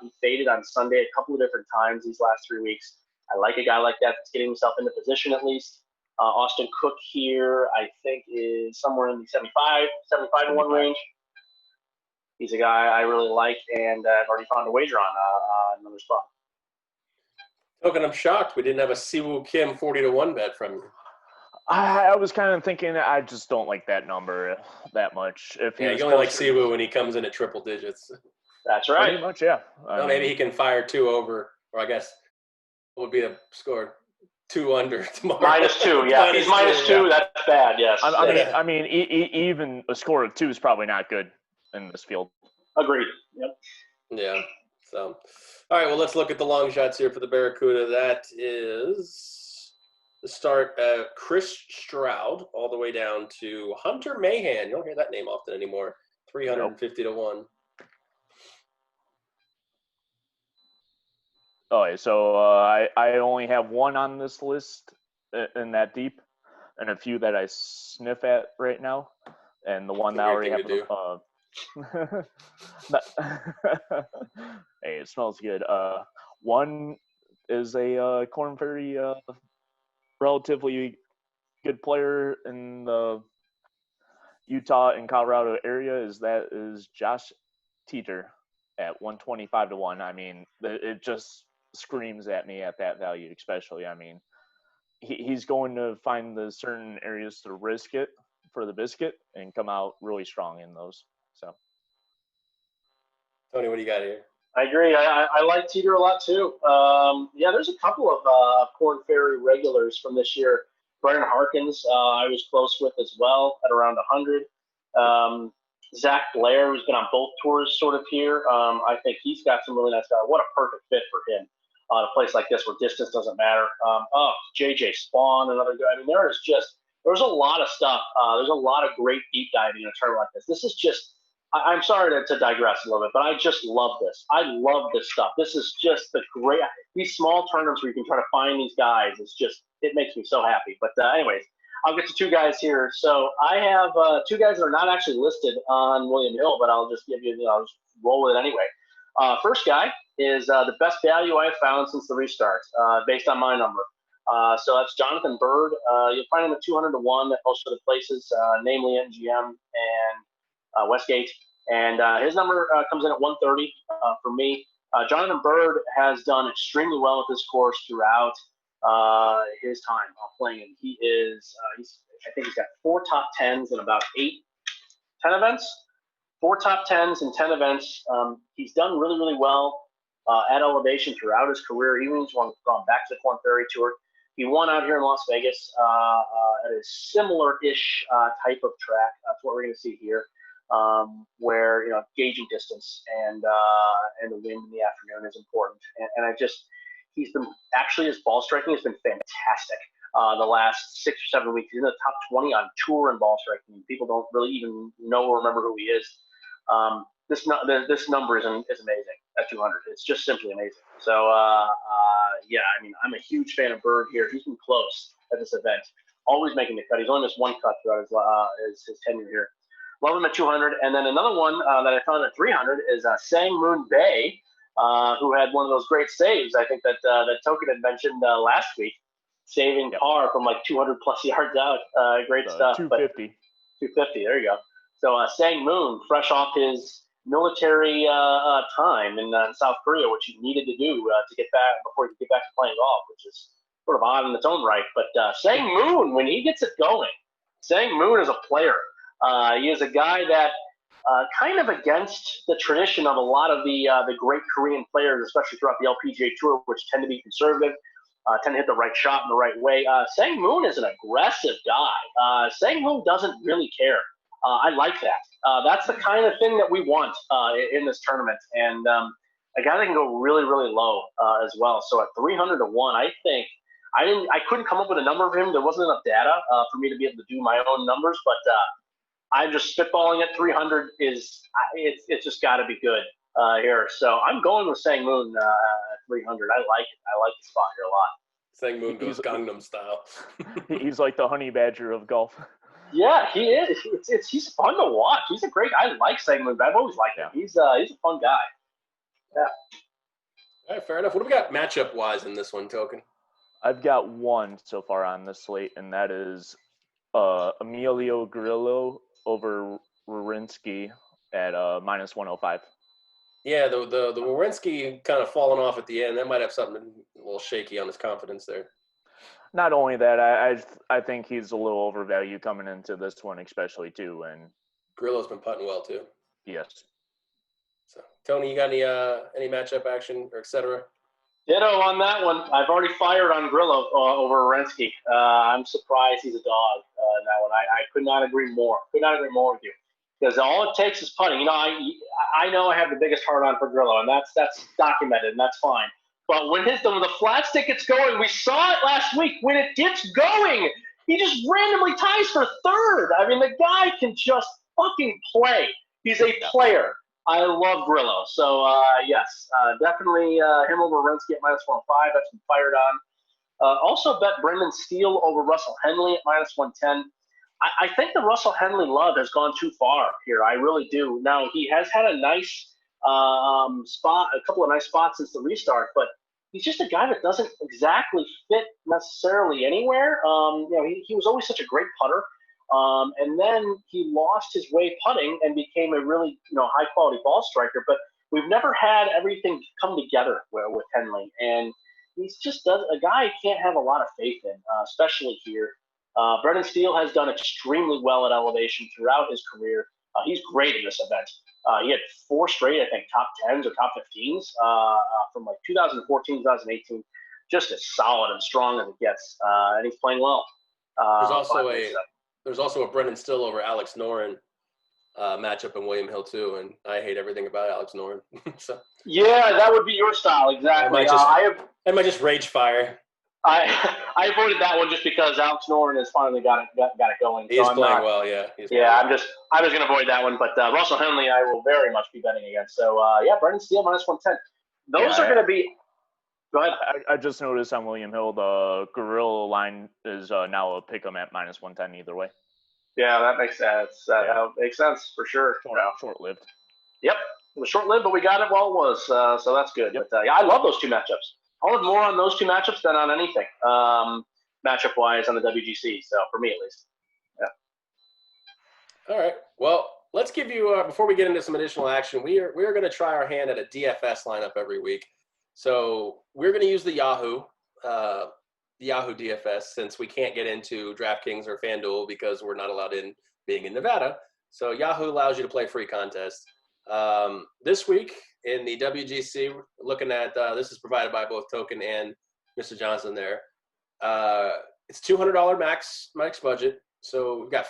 [SPEAKER 5] He faded on Sunday a couple of different times these last 3 weeks. I like a guy like that that's getting himself into position at least. Austin Cook here, I think, is somewhere in the 75-1 range. He's a guy I really like, and I've already found a wager on another spot.
[SPEAKER 3] Token, I'm shocked we didn't have a Siwoo Kim 40-1 bet from you.
[SPEAKER 4] I was kind of thinking I just don't like that number that much. If
[SPEAKER 3] you only like Siwoo when he comes in at triple digits.
[SPEAKER 5] That's right.
[SPEAKER 4] Pretty much, yeah.
[SPEAKER 3] Well, maybe he can fire 2 over, or I guess what would be the score? 2 under tomorrow.
[SPEAKER 5] -2, yeah. He's -2. Yeah. That's bad. Yes.
[SPEAKER 4] I mean, even a score of 2 is probably not good in this field.
[SPEAKER 5] Agreed. Yep.
[SPEAKER 3] Yeah. So, all right. Well, let's look at the long shots here for the Barracuda. That is the start. Chris Stroud all the way down to Hunter Mahan. You don't hear that name often anymore. 350-1.
[SPEAKER 4] Oh, yeah, so I only have one on this list in that deep, and a few that I sniff at right now, and the one that I already have. Hey, it smells good. One is a Korn Ferry relatively good player in the Utah and Colorado area. Is Josh Teeter at 125-1. I mean, it just screams at me at that value, especially. I mean, he's going to find the certain areas to risk it for the biscuit and come out really strong in those. So,
[SPEAKER 3] Tony, what do you got here?
[SPEAKER 5] I agree. I like Teeter a lot too. Yeah, there's a couple of Korn Ferry regulars from this year. Brennan Harkins, I was close with as well at around 100. Zach Blair, who's been on both tours sort of here. I think he's got some really nice guys. What a perfect fit for him. A place like this where distance doesn't matter. JJ Spawn, another guy. I mean, there's a lot of stuff. There's a lot of great deep diving in a tournament like this. This is just, I'm sorry to digress a little bit, but I just love this. I love this stuff. This is just the great, these small tournaments where you can try to find these guys. It makes me so happy. But anyways, I'll get to 2 guys here. So I have 2 guys that are not actually listed on William Hill, but I'll just give you, I'll just roll with it anyway. First guy is the best value I've found since the restart, based on my number. So that's Jonathan Bird. You'll find him at 200-1 at most of the places, namely MGM and Westgate. And his number comes in at 130 for me. Jonathan Bird has done extremely well with this course throughout his time playing. He is, I think he's got 4 top 10s in about 10 events. 4 top 10s in 10 events. He's done really, really well at elevation throughout his career, even when he's gone back to the Korn Ferry Tour. He won out here in Las Vegas at a similar-ish type of track. That's what we're going to see here. where gauging distance and the wind in the afternoon is important. And he's been actually, his ball striking has been fantastic. The last 6 or 7 weeks, he's in the top 20 on tour in ball striking. People don't really even know or remember who he is. This number is amazing at 200. It's just simply amazing. So I'm a huge fan of Berg here. He's been close at this event, always making the cut. He's only missed one cut throughout his tenure here. Love him at 200. And then another one that I found at 300 is Sang Moon Bae, who had one of those great saves. I think that Token had mentioned last week, saving par from like 200 plus yards out. Great stuff.
[SPEAKER 4] 250.
[SPEAKER 5] 250. There you go. So Sang Moon, fresh off his military time in South Korea, which he needed to do to get back before he could get back to playing golf, which is sort of odd in its own right. But Sang Moon, when he gets it going, Sang Moon is a player. He is a guy that kind of against the tradition of a lot of the great Korean players, especially throughout the LPGA Tour, which tend to be conservative, tend to hit the right shot in the right way. Sang Moon is an aggressive guy. Sang Moon doesn't really care. I like that. That's the kind of thing that we want in this tournament. And a guy that can go really, really low as well. So at 300 to 1, I think I couldn't come up with a number for him. There wasn't enough data for me to be able to do my own numbers, but I'm just spitballing at 300 it's just got to be good here. So I'm going with Sang Moon at 300. I like it. I like the spot here a lot.
[SPEAKER 3] Sang Moon goes Gangnam style.
[SPEAKER 4] He's like the honey badger of golf.
[SPEAKER 5] Yeah, he is. He's fun to watch. He's a great. I like Sang Moon. I've always liked him. He's a fun guy. Yeah.
[SPEAKER 3] All right, fair enough. What do we got matchup wise in this one, Token?
[SPEAKER 4] I've got one so far on this slate, and that is Emilio Grillo over Wawrinski at minus 105.
[SPEAKER 3] Yeah, the Wawrinski kind of falling off at the end. That might have something a little shaky on his confidence there.
[SPEAKER 4] Not only that, I think he's a little overvalued coming into this one, especially too. And
[SPEAKER 3] Grillo's been putting well too.
[SPEAKER 4] Yes.
[SPEAKER 3] So Tony, you got any matchup action or et cetera?
[SPEAKER 5] Ditto on that one. I've already fired on Grillo over Wawrinski. I'm surprised he's a dog in that one. I could not agree more. Could not agree more with you. Because all it takes is putting. I know I have the biggest heart on for Grillo, and that's documented, and that's fine. But when the flat stick gets going, we saw it last week. When it gets going, he just randomly ties for third. I mean, the guy can just fucking play. He's a player. I love Grillo. So, yes, definitely him over Wawrinski at minus 105. That's been fired on. Also bet Brendan Steele over Russell Henley at minus 110. I think the Russell Henley love has gone too far here. I really do. Now, he has had a nice spot, a couple of nice spots since the restart, but he's just a guy that doesn't exactly fit necessarily anywhere. He was always such a great putter. And then he lost his way putting and became a really, high-quality ball striker. But we've never had everything come together with Henley. And he's just a guy you can't have a lot of faith in, especially here. Brendan Steele has done extremely well at elevation throughout his career. He's great in this event. He had 4 straight, I think, top 10s or top 15s from like 2014, 2018. Just as solid and strong as it gets. And he's playing well.
[SPEAKER 3] There's also a Brendan Steele over Alex Noren matchup in William Hill too, and I hate everything about Alex Noren. So
[SPEAKER 5] yeah, that would be your style exactly.
[SPEAKER 3] I might just rage fire.
[SPEAKER 5] I avoided that one just because Alex Noren has finally got it going.
[SPEAKER 3] He's playing well, yeah.
[SPEAKER 5] I was going to avoid that one, but Russell Henley I will very much be betting against. So Brendan Steele minus 110. Those are going to be. Go ahead.
[SPEAKER 4] I just noticed on William Hill the Gorilla line is now a pick 'em at minus 110 either way.
[SPEAKER 5] Yeah, that makes sense. That makes sense for sure.
[SPEAKER 4] Short-lived.
[SPEAKER 5] Yep, it was short-lived, but we got it while it was, so that's good. Yep. But I love those two matchups. I'll have more on those two matchups than on anything, matchup-wise on the WGC. So for me, at least. Yeah.
[SPEAKER 3] All right. Well, let's give you before we get into some additional action, we are going to try our hand at a DFS lineup every week. So we're going to use the Yahoo DFS since we can't get into DraftKings or FanDuel because we're not allowed in being in Nevada. So Yahoo allows you to play free contests. This week in the WGC, looking at this is provided by both Token and Mr. Johnson there. It's $200 max budget. So we've got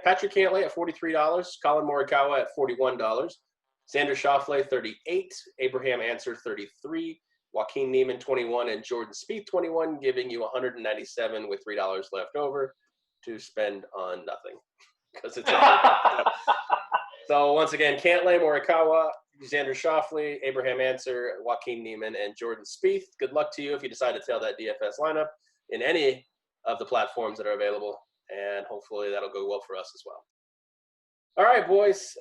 [SPEAKER 3] Patrick Cantlay at $43, Colin Morikawa at $41, Xander Schauffele, $38, Abraham Answer, $33, Joaquin Niemann, $21, and Jordan Spieth, $21, giving you $197 with $3 left over to spend on nothing. Because it's So once again, Cantlay, Morikawa, Xander Schauffele, Abraham Answer, Joaquin Niemann, and Jordan Spieth. Good luck to you if you decide to tail that DFS lineup in any of the platforms that are available, and hopefully that'll go well for us as well. All right, boys.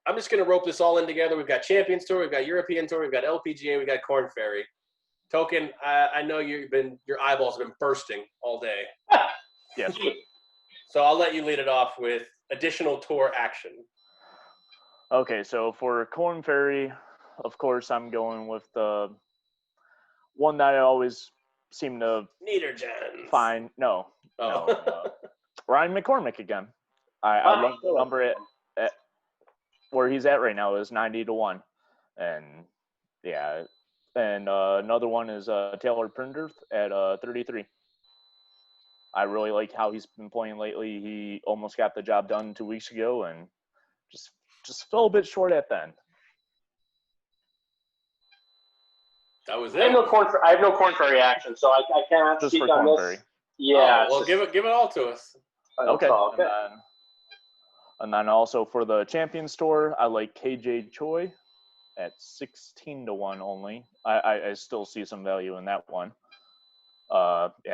[SPEAKER 3] I'm just going to rope this all in together. We've got Champions Tour, we've got European Tour, we've got LPGA, we've got KORN Ferry. Token, I know your eyeballs have been bursting all day.
[SPEAKER 4] Yes.
[SPEAKER 3] So I'll let you lead it off with additional tour action.
[SPEAKER 4] Okay, so for KORN Ferry, of course, I'm going with the one that I always seem to find. No. Ryan McCormick again. I love the number at where he's at right now is 90-1, and yeah, and another one is Taylor Prinderth at 33. I really like how he's been playing lately. He almost got the job done 2 weeks ago, and just fell a bit short at the end.
[SPEAKER 3] That was
[SPEAKER 5] I
[SPEAKER 3] it.
[SPEAKER 5] have no Korn Ferry action, so I cannot
[SPEAKER 4] Just
[SPEAKER 5] speak
[SPEAKER 4] for
[SPEAKER 5] on
[SPEAKER 4] KORN
[SPEAKER 5] this.
[SPEAKER 4] Ferry.
[SPEAKER 5] Yeah.
[SPEAKER 3] Well, give it all to us.
[SPEAKER 4] Okay.
[SPEAKER 5] Okay.
[SPEAKER 4] And then also for the Champions Tour, I like KJ Choi at 16-1 only. I still see some value in that one.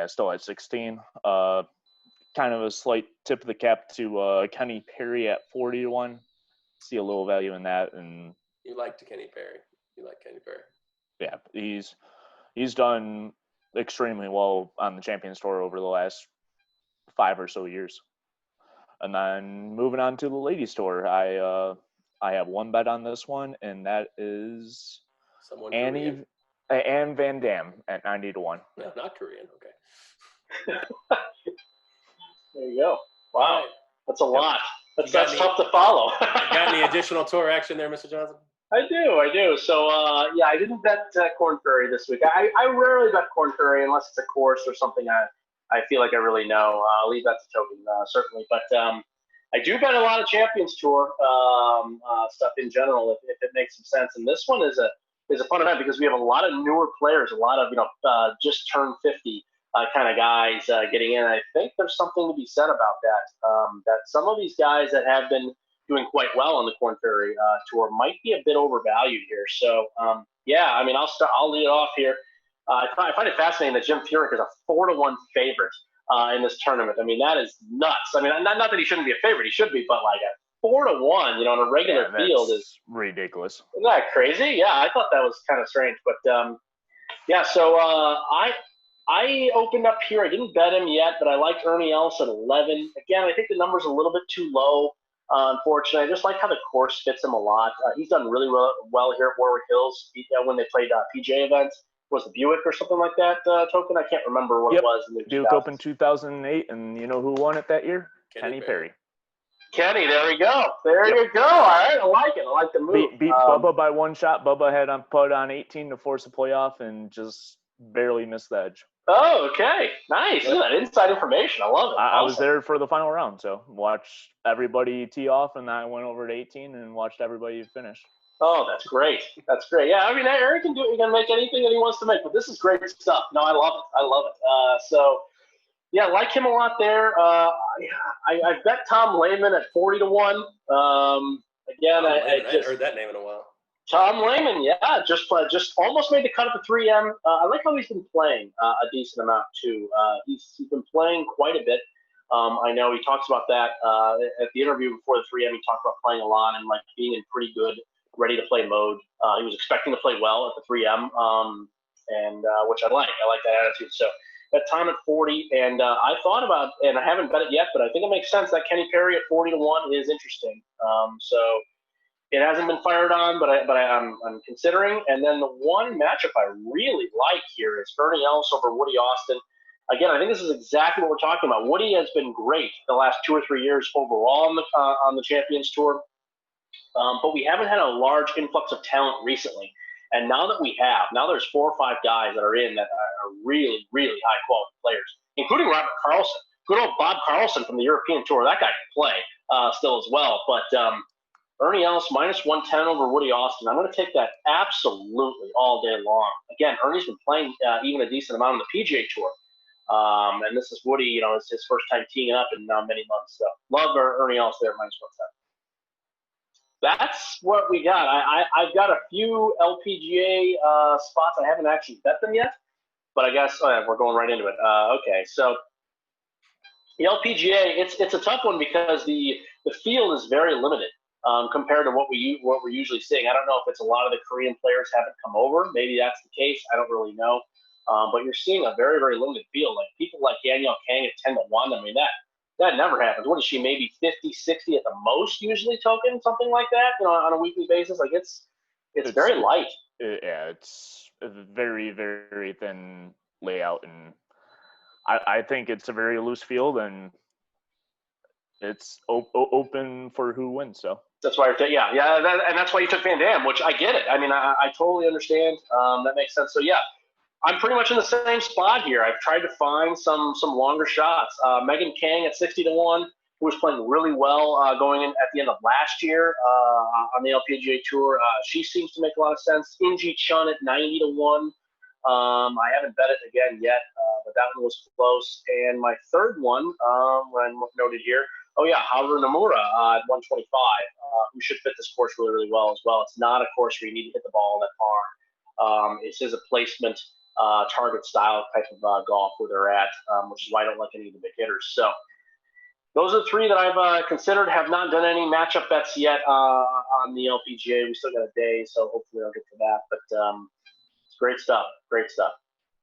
[SPEAKER 4] Still at 16. Kind of a slight tip of the cap to Kenny Perry at 40-1. See a little value in that. And
[SPEAKER 3] You like Kenny Perry.
[SPEAKER 4] yeah, he's done extremely well on the Champions Tour over the last 5 or so years. And then moving on to the Ladies Tour, I have one bet on this one, and that is Anne Van Dam at 90-1.
[SPEAKER 3] No, not Korean. Okay.
[SPEAKER 5] There you go. Wow, that's a lot. That's tough to follow.
[SPEAKER 3] Got any additional tour action there, Mr. Johnson?
[SPEAKER 5] I do. So, I didn't bet Korn Ferry this week. I rarely bet Korn Ferry unless it's a course or something I feel like I really know. I'll leave that to Token, certainly. But I do bet a lot of Champions Tour stuff in general, if it makes some sense. And this one is a fun event because we have a lot of newer players, a lot of just turned 50 kind of guys getting in. I think there's something to be said about that. That some of these guys that have been doing quite well on the Korn Ferry Tour might be a bit overvalued here. So I'll lead it off here. I find it fascinating that Jim Furyk is a 4-1 favorite in this tournament. I mean, that is nuts. I mean, not that he shouldn't be a favorite, he should be, but like a 4-1, in a regular field is
[SPEAKER 4] ridiculous.
[SPEAKER 5] Isn't that crazy? Yeah, I thought that was kind of strange, but So I opened up here. I didn't bet him yet, but I liked Ernie Els at 11. Again, I think the number's a little bit too low. Unfortunately, I just like how the course fits him a lot. He's done really well here at Warwick Hills when they played PGA events. Was it Buick or something like that, Token? I can't remember what it was. In the
[SPEAKER 4] Buick Open 2008, and you know who won it that year? Kenny Perry.
[SPEAKER 5] Kenny, there we go. You go. All right, I like it. I like the move.
[SPEAKER 4] Beat Bubba by one shot. Bubba had put on 18 to force a playoff and just barely missed the edge.
[SPEAKER 5] Oh, okay. Nice. Yep. That inside information. I love it.
[SPEAKER 4] I was there for the final round, so watched everybody tee off, and then I went over to 18 and watched everybody finish.
[SPEAKER 5] Oh, that's great. That's great. Yeah, I mean, Eric can do it. He can make anything that he wants to make, but this is great stuff. No, I love it. I like him a lot there. I bet Tom Layman at 40-1. Again, I
[SPEAKER 3] heard that name in a while.
[SPEAKER 5] Tom Layman, yeah, just almost made the cut at the 3M. I like how he's been playing a decent amount too. He's been playing quite a bit. I know he talks about that at the interview before the 3M. He talked about playing a lot and like being in pretty good, ready to play mode. He was expecting to play well at the 3M, and which I like. I like that attitude. So bet Tom at 40, and I thought about, and I haven't bet it yet, but I think it makes sense that Kenny Perry at 40-1 is interesting. So. It hasn't been fired on, but I'm considering. And then the one matchup I really like here is Ernie Els over Woody Austin. Again, I think this is exactly what we're talking about. Woody has been great the last 2 or 3 years overall on the Champions Tour, but we haven't had a large influx of talent recently. And now there's 4 or 5 guys that are in that are really, really high quality players, including Robert Carlson, good old Bob Carlson from the European Tour. That guy can play still as well. But Ernie Ellis minus 110 over Woody Austin. I'm going to take that absolutely all day long. Again, Ernie's been playing even a decent amount on the PGA Tour. And this is Woody, it's his first time teeing up in many months. So love Ernie Ellis there, minus 110. That's what we got. I've got a few LPGA spots. I haven't actually bet them yet, but I guess we're going right into it. Okay, so the LPGA, it's a tough one because the field is very limited compared to what we're usually seeing. I don't know if it's a lot of the Korean players haven't come over. Maybe that's the case. I don't really know. But you're seeing a very, very limited field. Like people like Danielle Kang at 10-1. I mean, that never happens. What is she? Maybe 50, 60 at the most usually token, something like that, on a weekly basis. Like it's very light.
[SPEAKER 4] It's a very, very thin layout, and I think it's a very loose field, and it's open for who wins. So
[SPEAKER 5] that's why and that's why you took Van Dam, which I get it. I mean, I totally understand. That makes sense. So yeah. I'm pretty much in the same spot here. I've tried to find some longer shots. Megan Kang at 60-1, who was playing really well going in at the end of last year on the LPGA Tour. She seems to make a lot of sense. Inji Chun at 90-1. I haven't bet it again yet, but that one was close. And my third one, I noted here, Haru Nomura at 125, who should fit this course really, really well as well. It's not a course where you need to hit the ball that far. It is a placement target style type of golf where they're at, which is why I don't like any of the big hitters. So those are the three that I've considered. Have not done any matchup bets yet on the LPGA. We still got a day, so hopefully I'll get to that. But it's great stuff. Great stuff.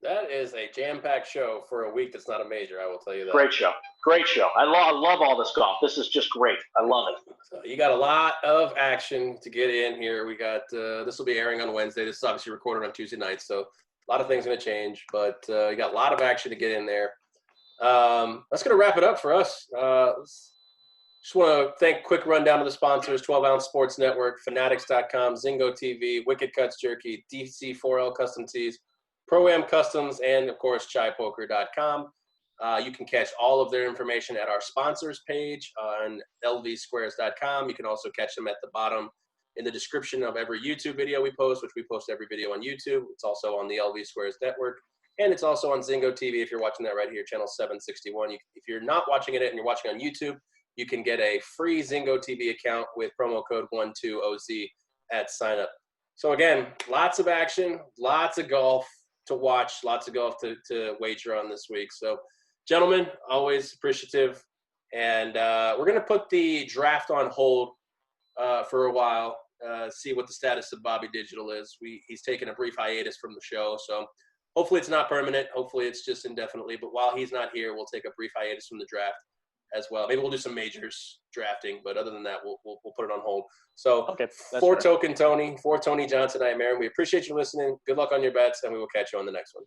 [SPEAKER 3] That is a jam-packed show for a week that's not a major, I will tell you that.
[SPEAKER 5] Great show. Great show. I love all this golf. This is just great. I love it.
[SPEAKER 3] So you got a lot of action to get in here. We got this will be airing on Wednesday. This is obviously recorded on Tuesday night, so a lot of things going to change, but you got a lot of action to get in there. That's going to wrap it up for us. Just want to thank quick rundown of the sponsors: 12-Ounce Sports Network, Fanatics.com, Zingo TV, Wicked Cuts Jerky, DC4L Custom Tees, Pro-Am Customs, and, of course, ChaiPoker.com. You can catch all of their information at our sponsors page on lvsquares.com. You can also catch them at the bottom in the description of every YouTube video we post, which we post every video on YouTube. It's also on the LV Squares Network, and it's also on Zingo TV if you're watching that right here, channel 761. If you're not watching it and you're watching on YouTube, you can get a free Zingo TV account with promo code 12OZ at sign up. So again, lots of action, lots of golf to watch, lots of golf to wager on this week. So gentlemen, always appreciative. And we're going to put the draft on hold for a while. See what the status of Bobby Digital is. He's taken a brief hiatus from the show, so hopefully it's not permanent. Hopefully it's just indefinitely. But while he's not here, we'll take a brief hiatus from the draft as well. Maybe we'll do some majors drafting, but other than that, we'll put it on hold. So
[SPEAKER 4] okay,
[SPEAKER 3] for Token Tony, for Tony Johnson, I am Aaron. We appreciate you listening. Good luck on your bets, and we will catch you on the next one.